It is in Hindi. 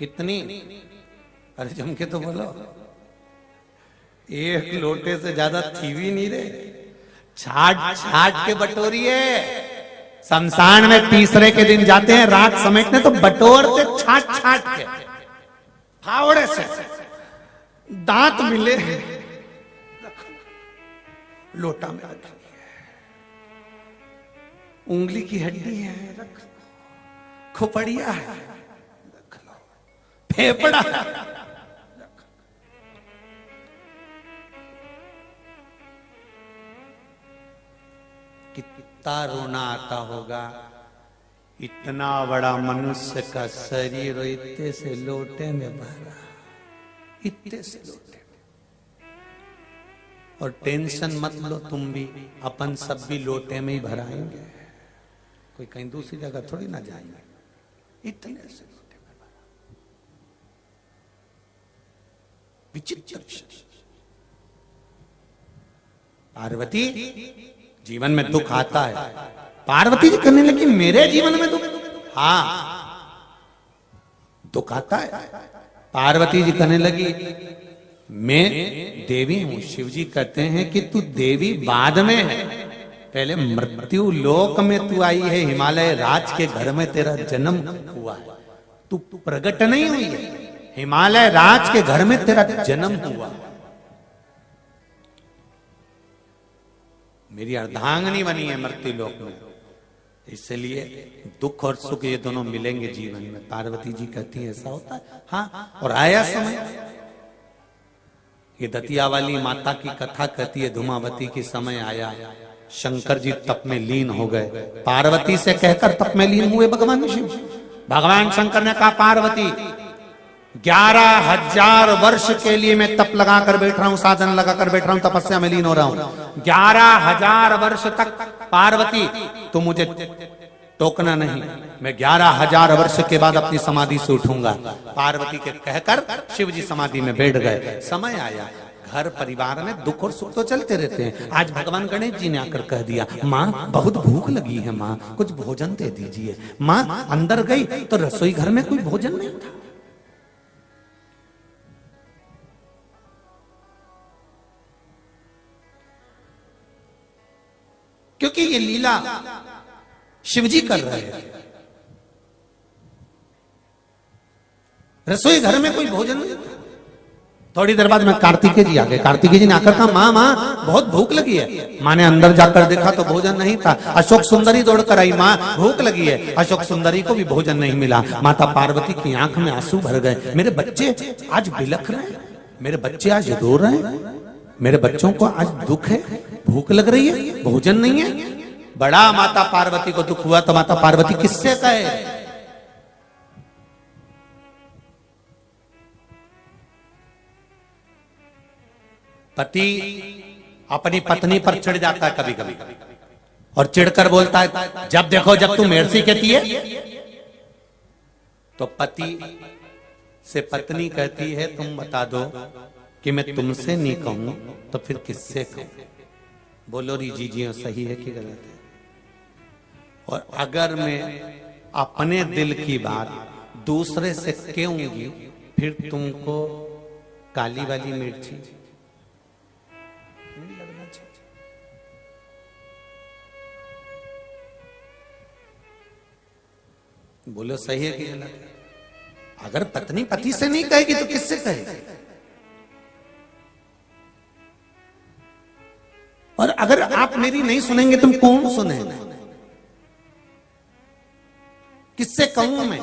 कितनी? अरे जम के तो बोलो। एक लोटे से ज्यादा थी भी नहीं रे। छाट छाट के बटोरी है। शमशान में तीसरे के दिन जाते हैं राख समेटने तो बटोरते छाट छाट के, फावड़े से। दांत मिले लोटा में रखी है, उंगली की हड्डी है रख, खोपड़िया है रख लो, फेफड़ा है। कितना रोना आता होगा, इतना बड़ा मनुष्य का शरीर इतने से लोटे में भरा, इतने से लोटे में। और टेंशन मत लो तुम भी, अपन सब भी लोटे में ही भराएंगे, कोई कहीं दूसरी जगह थोड़ी ना जाएंगे, इतने से लोटे में भरा। विचित्र पार्वती, जीवन में दुख आता है। पार्वती जी कहने लगी मेरे जीवन में दुख? हाँ दुख आता है। पार्वती जी कहने लगी मैं देवी हूं। शिव जी कहते हैं कि तू देवी बाद में है, पहले मृत्यु लोक में तू आई है, हिमालय राज के घर में तेरा जन्म हुआ है, तू प्रकट नहीं हुई है, हिमालय राज के घर में तेरा जन्म हुआ। मेरी अर्धांगनी बनी है मृत्यु लोक में, इसलिए दुख और सुख ये दोनों मिलेंगे जीवन में। पार्वती जी कहती है ऐसा होता है। हाँ, और आया समय, ये दतिया वाली माता की कथा कहती है, धूमावती के समय आया, शंकर जी तप में लीन हो गए, पार्वती से कहकर तप में लीन हुए भगवान शिव। भगवान शंकर ने कहा पार्वती 11,000 वर्ष के लिए मैं तप लगा कर बैठ रहा हूं, साधन लगा कर बैठ रहा हूं, तपस्या में लीन हो रहा हूं। 11,000 वर्ष तक पार्वती तो मुझे टोकना नहीं, मैं 11,000 वर्ष के बाद अपनी समाधि से उठूंगा। पार्वती के कहकर शिव जी समाधि में बैठ गए। समय आया, घर परिवार में दुख और सुख तो चलते रहते हैं। आज भगवान गणेश जी ने आकर कह दिया माँ बहुत भूख लगी है, माँ कुछ भोजन दे दीजिए। माँ अंदर गई तो रसोई घर में कोई भोजन नहीं था। क्योंकि ये लीला शिवजी कर रहे थे। रसोई घर में कोई भोजन नहीं था। थोड़ी देर बाद में कार्तिकेय जी आ गए। कार्तिकेय जी ने आकर कहा माँ माँ बहुत भूख लगी है। माँ ने अंदर जाकर देखा तो भोजन नहीं था। अशोक सुंदरी दौड़ कर आई, माँ भूख लगी है। अशोक सुंदरी को भी भोजन नहीं मिला। माता पार्वती की आंख में आंसू भर गए। मेरे बच्चे आज बिलख रहे हैं, मेरे बच्चे आज रो रहे हैं, मेरे बच्चों को आज दुख है, भूख लग रही है, भोजन नहीं है। बड़ा माता पार्वती को दुख हुआ तो माता पार्वती किससे कहे? पति अपनी पत्नी पर चिढ़ जाता है कभी कभी, और चिढ़कर बोलता है जब देखो जब तू मेरे कहती है। तो पति से पत्नी कहती है तुम बता दो कि मैं तुमसे नहीं कहूं तो फिर किससे कहूं? बोलो री जी सही है कि गलत है? और अगर मैं अपने दिल की बात दूसरे से कहूंगी फिर तुमको काली वाली मिर्ची नहीं लगना चाहिए। बोलो सही है कि गलत है? अगर पत्नी पति से नहीं कहेगी तो किससे कहेगी? और अगर आप मेरी नहीं सुनेंगे तुम कौन सुनेगा? किससे कहूं मैं?